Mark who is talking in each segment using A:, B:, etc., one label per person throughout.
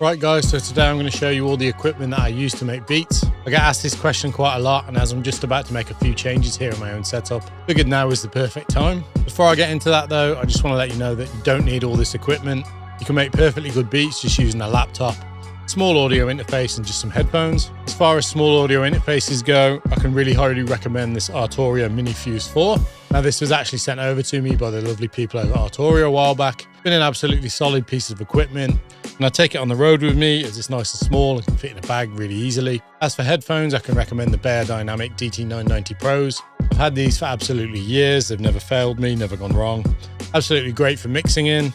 A: Right guys, so today I'm going to show you all the equipment that I use to make beats. I get asked this question quite a lot, and as I'm just about to make a few changes here in my own setup, figured now is the perfect time. Before I get into that though, I just want to let you know that you don't need all this equipment. You can make perfectly good beats just using a laptop, small audio interface and just some headphones. As far as small audio interfaces go, I can really highly recommend this Arturia Minifuse 4. Now this was actually sent over to me by the lovely people over at Arturia a while back. It's been an absolutely solid piece of equipment, and I take it on the road with me as it's nice and small and can fit in a bag really easily. As for headphones, I can recommend the Behringer DT990 Pros. I've had these for absolutely years. They've never failed me, never gone wrong. Absolutely great for mixing in.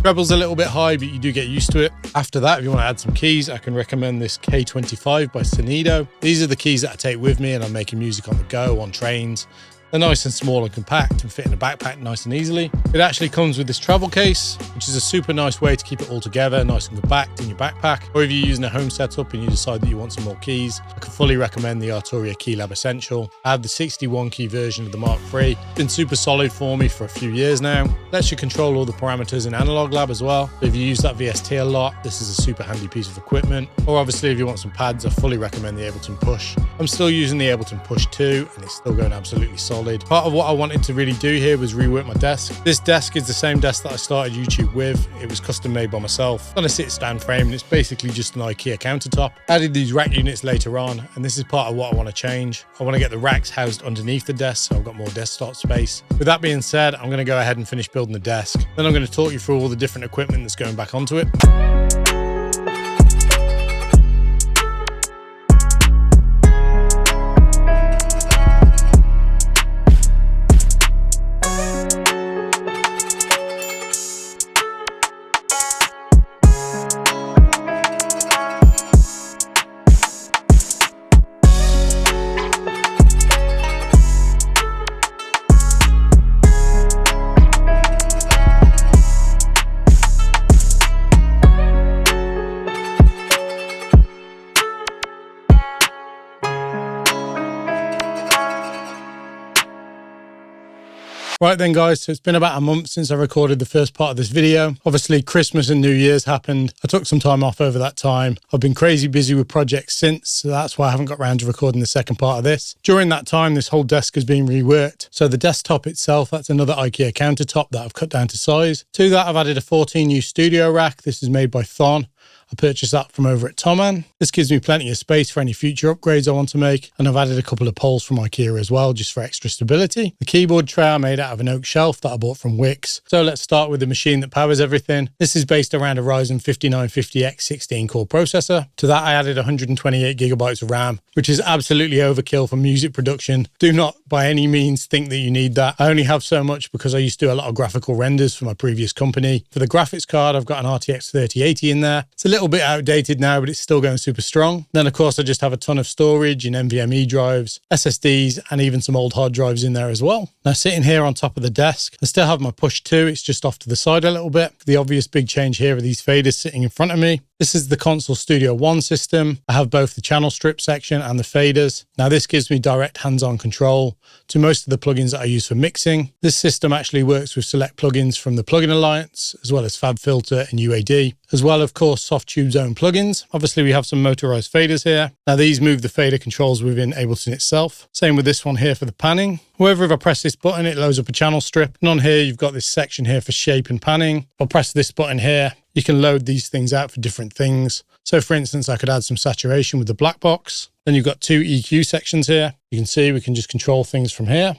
A: Treble's a little bit high, but you do get used to it. After that, if you want to add some keys, I can recommend this K25 by Synido. These are the keys that I take with me and I'm making music on the go, on trains. They're nice and small and compact and fit in a backpack nice and easily. It actually comes with this travel case, which is a super nice way to keep it all together, nice and compact in your backpack. Or if you're using a home setup and you decide that you want some more keys, I can fully recommend the Arturia Keylab Essential. I have the 61 key version of the Mark III. It's been super solid for me for a few years now. Lets you control all the parameters in Analog Lab as well. So if you use that VST a lot, this is a super handy piece of equipment. Or obviously if you want some pads, I fully recommend the Ableton Push. I'm still using the Ableton Push 2 and it's still going absolutely solid. Part of what I wanted to really do here was rework my desk. This desk is the same desk that I started YouTube with. It was custom made by myself. It's on a sit-stand frame and it's basically just an IKEA countertop. I added these rack units later on, and this is part of what I want to change. I want to get the racks housed underneath the desk so I've got more desktop space. With that being said, I'm going to go ahead and finish building the desk. Then I'm going to talk you through all the different equipment that's going back onto it. Right then guys, so it's been about a month since I recorded the first part of this video. Obviously Christmas and New Year's happened. I took some time off over that time. I've been crazy busy with Project Synths, so that's why I haven't got around to recording the second part of this. During that time, this whole desk has been reworked. So the desktop itself, that's another IKEA countertop that I've cut down to size. To that, I've added a 14U studio rack. This is made by Thon. I purchased that from over at Toman. This gives me plenty of space for any future upgrades I want to make, and I've added a couple of poles from IKEA as well, just for extra stability. The keyboard tray I made out of an oak shelf that I bought from Wix. So let's start with the machine that powers everything. This is based around a Ryzen 5950X 16-core processor. To that I added 128 gigabytes of RAM, which is absolutely overkill for music production. Do not by any means think that you need that. I only have so much because I used to do a lot of graphical renders for my previous company. For the graphics card, I've got an RTX 3080 in there. It's a little bit outdated now, but it's still going super strong. Then of course I just have a ton of storage in NVMe drives, SSDs, and even some old hard drives in there as well. Now sitting here on top of the desk, I still have my Push 2. It's just off to the side a little bit. The obvious big change here are these faders sitting in front of me. This is the Console Studio One system. I have both the channel strip section and the faders. Now this gives me direct hands-on control to most of the plugins that I use for mixing. This system actually works with select plugins from the Plugin Alliance, as well as FabFilter and UAD, as well of course Softube's own plugins. Obviously we have some motorized faders here. Now these move the fader controls within Ableton itself. Same with this one here for the panning. However, if I press this button, it loads up a channel strip. And on here, you've got this section here for shape and panning. If I press this button here, you can load these things out for different things. So for instance, I could add some saturation with the black box. Then you've got two EQ sections here. You can see we can just control things from here.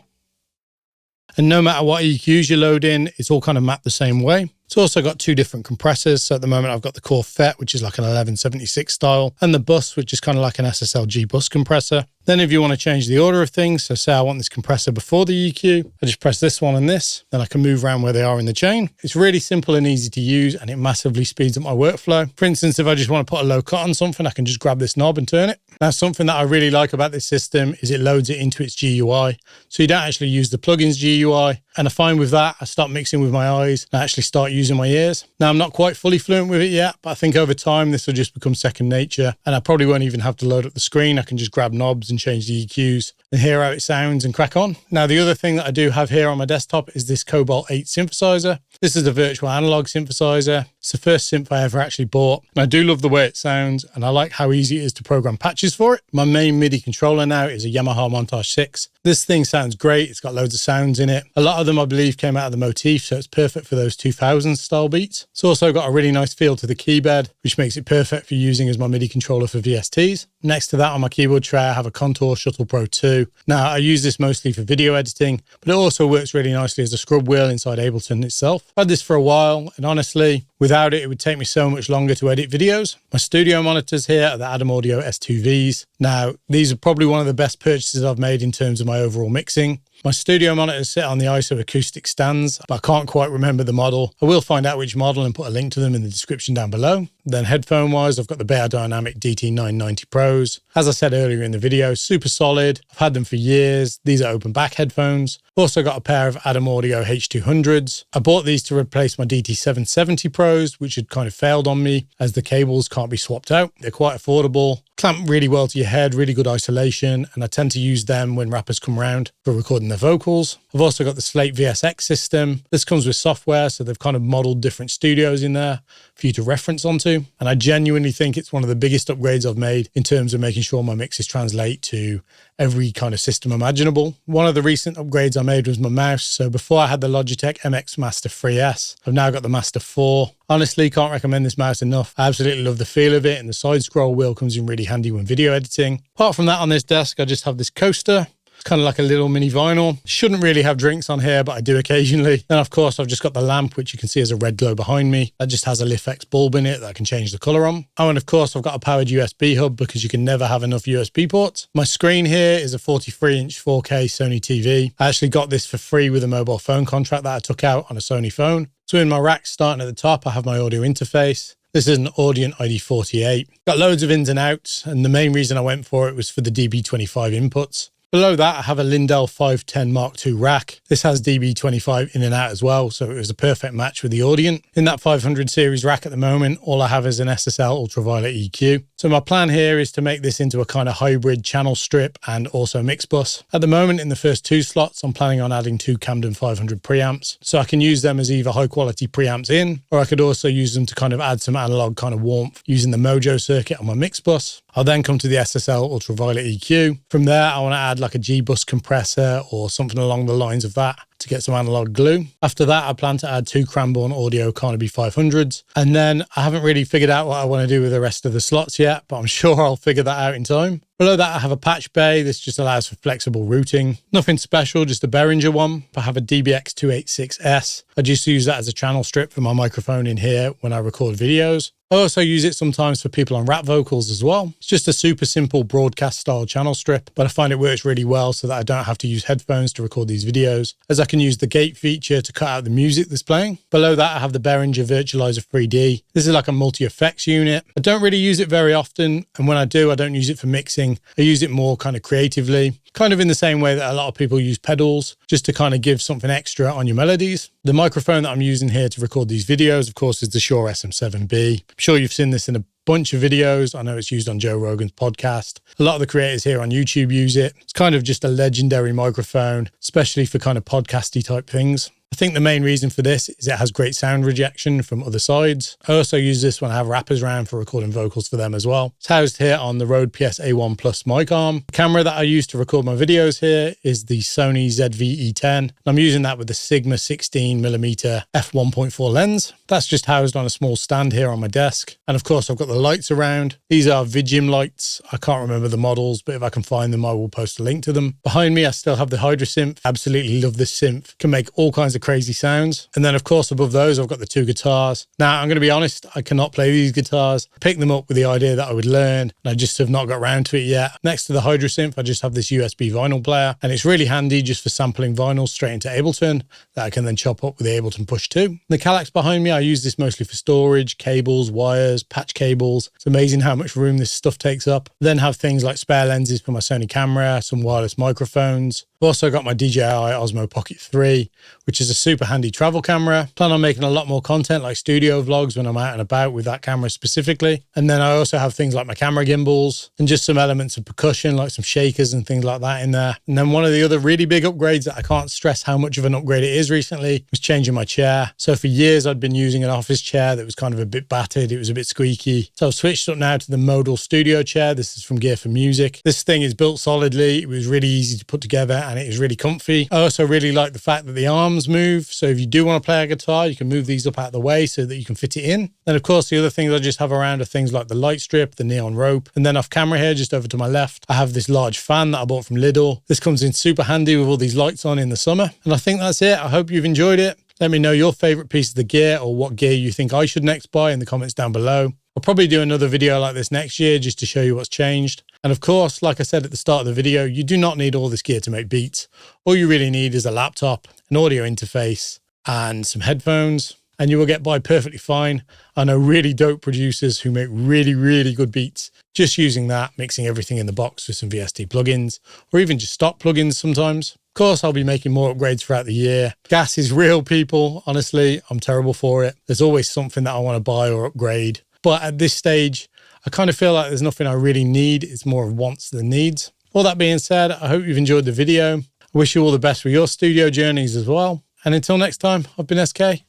A: And no matter what EQs you load in, it's all kind of mapped the same way. It's also got two different compressors. So at the moment I've got the Core FET, which is like an 1176 style, and the bus, which is kind of like an SSL G bus compressor. Then if you want to change the order of things, so say I want this compressor before the EQ, I just press this one and this, then I can move around where they are in the chain. It's really simple and easy to use, and it massively speeds up my workflow. For instance, if I just want to put a low cut on something, I can just grab this knob and turn it. Now, something that I really like about this system is it loads it into its GUI. So you don't actually use the plugin's GUI, And I find with that, I start mixing with my eyes and I actually start using my ears. Now, I'm not quite fully fluent with it yet, but I think over time, this will just become second nature. And I probably won't even have to load up the screen. I can just grab knobs and change the EQs and hear how it sounds and crack on. Now, the other thing that I do have here on my desktop is this Cobalt 8 synthesizer. This is a virtual analog synthesizer. It's the first synth I ever actually bought. And I do love the way it sounds and I like how easy it is to program patches for it. My main MIDI controller now is a Yamaha Montage 6. This thing sounds great. It's got loads of sounds in it. A lot of them, I believe, came out of the motif, so it's perfect for those 2000s style beats. It's also got a really nice feel to the key bed, which makes it perfect for using as my MIDI controller for VSTs. Next to that on my keyboard tray, I have a Contour Shuttle Pro 2. Now, I use this mostly for video editing, but it also works really nicely as a scrub wheel inside Ableton itself. I've had this for a while, and honestly, without it, it would take me so much longer to edit videos. My studio monitors here are the Adam Audio S2Vs. Now, these are probably one of the best purchases I've made in terms of my overall mixing. My studio monitors sit on the IsoAcoustic stands, but I can't quite remember the model. I will find out which model and put a link to them in the description down below. Then headphone-wise, I've got the Beyerdynamic DT990 Pros. As I said earlier in the video, super solid. I've had them for years. These are open back headphones. Also got a pair of Adam Audio H200s. I bought these to replace my DT770 Pros, which had kind of failed on me as the cables can't be swapped out. They're quite affordable, clamp really well to your head, really good isolation, and I tend to use them when rappers come around for recording their vocals. I've also got the Slate VSX system. This comes with software, so they've kind of modeled different studios in there for you to reference onto. And I genuinely think it's one of the biggest upgrades I've made in terms of making sure my mixes translate to every kind of system imaginable. One of the recent upgrades I made was my mouse. So before I had the Logitech MX Master 3S, I've now got the Master 4. Honestly, can't recommend this mouse enough. I absolutely love the feel of it, and the side scroll wheel comes in really handy when video editing. Apart from that, on this desk, I just have this coaster. It's kind of like a little mini vinyl. Shouldn't really have drinks on here, but I do occasionally. Then, of course, I've just got the lamp, which you can see as a red glow behind me. That just has a LiftX bulb in it that I can change the color on. Oh, and of course, I've got a powered USB hub because you can never have enough USB ports. My screen here is a 43-inch 4K Sony TV. I actually got this for free with a mobile phone contract that I took out on a Sony phone. So in my rack, starting at the top, I have my audio interface. This is an Audient ID48. Got loads of ins and outs, and the main reason I went for it was for the DB25 inputs. Below that, I have a Lindell 510 Mark II rack. This has DB25 in and out as well, so it was a perfect match with the Audient. In that 500 series rack at the moment, all I have is an SSL Ultraviolet EQ. So my plan here is to make this into a kind of hybrid channel strip and also mix bus. At the moment, in the first two slots, I'm planning on adding two Camden 500 preamps. So I can use them as either high quality preamps in, or I could also use them to kind of add some analog kind of warmth using the Mojo circuit on my mix bus. I'll then come to the SSL Ultraviolet EQ. From there, I want to add like a G-bus compressor or something along the lines of that to get some analog glue. After that, I plan to add two Cranbourne Audio Carnaby 500s. And then I haven't really figured out what I want to do with the rest of the slots yet, but I'm sure I'll figure that out in time. Below that, I have a patch bay. This just allows for flexible routing. Nothing special, just a Behringer one. I have a DBX286S. I just use that as a channel strip for my microphone in here when I record videos. I also use it sometimes for people on rap vocals as well. It's just a super simple broadcast style channel strip, but I find it works really well so that I don't have to use headphones to record these videos, as I can use the gate feature to cut out the music that's playing. Below that, I have the Behringer Virtualizer 3D. This is like a multi-effects unit. I don't really use it very often, and when I do, I don't use it for mixing. I use it more kind of creatively, kind of in the same way that a lot of people use pedals, just to kind of give something extra on your melodies. The microphone that I'm using here to record these videos, of course, is the Shure SM7B. I'm sure you've seen this in a bunch of videos. I know it's used on Joe Rogan's podcast. A lot of the creators here on YouTube use it. It's kind of just a legendary microphone, especially for kind of podcasty type things. I think the main reason for this is it has great sound rejection from other sides. I also use this when I have rappers around for recording vocals for them as well. It's housed here on the Rode PSA1 Plus mic arm. The camera that I use to record my videos here is the Sony ZV-E10. I'm using that with the Sigma 16mm f1.4 lens. That's just housed on a small stand here on my desk. And of course, I've got the lights around. These are Vigim lights. I can't remember the models, but if I can find them, I will post a link to them. Behind me, I still have the Hydrasynth. Absolutely love this synth. Can make all kinds of crazy sounds. And then of course above those I've got the two guitars. Now I'm going to be honest, I cannot play these guitars. I picked them up with the idea that I would learn, and I just have not got around to it yet. Next to the Hydrasynth, I just have this USB vinyl player, and it's really handy just for sampling vinyl straight into Ableton that I can then chop up with the Ableton Push 2. The Kallax behind me, I use this mostly for storage, cables, wires, patch cables. It's amazing how much room this stuff takes up. Then have things like spare lenses for my Sony camera, some wireless microphones, I've also got my DJI Osmo Pocket 3, which is a super handy travel camera. Plan on making a lot more content like studio vlogs when I'm out and about with that camera specifically. And then I also have things like my camera gimbals and just some elements of percussion, like some shakers and things like that in there. And then one of the other really big upgrades that I can't stress how much of an upgrade it is recently was changing my chair. So for years I'd been using an office chair that was kind of a bit battered. It was a bit squeaky. So I've switched up now to the Modal studio chair. This is from Gear for Music. This thing is built solidly. It was really easy to put together and it is really comfy. I also really like the fact that the arms move. So if you do want to play a guitar, you can move these up out of the way so that you can fit it in. Then of course, the other things I just have around are things like the light strip, the neon rope. And then off camera here, just over to my left, I have this large fan that I bought from Lidl. This comes in super handy with all these lights on in the summer. And I think that's it. I hope you've enjoyed it. Let me know your favorite piece of the gear or what gear you think I should next buy in the comments down below. I'll probably do another video like this next year just to show you what's changed. And of course, like I said at the start of the video, you do not need all this gear to make beats. All you really need is a laptop, an audio interface, and some headphones, and you will get by perfectly fine. I know really dope producers who make really, really good beats just using that, mixing everything in the box with some VST plugins, or even just stock plugins sometimes. Of course, I'll be making more upgrades throughout the year. Gas is real, people. Honestly, I'm terrible for it. There's always something that I want to buy or upgrade. But at this stage, I kind of feel like there's nothing I really need. It's more of wants than needs. All that being said, I hope you've enjoyed the video. I wish you all the best for your studio journeys as well. And until next time, I've been SK.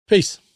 A: Peace.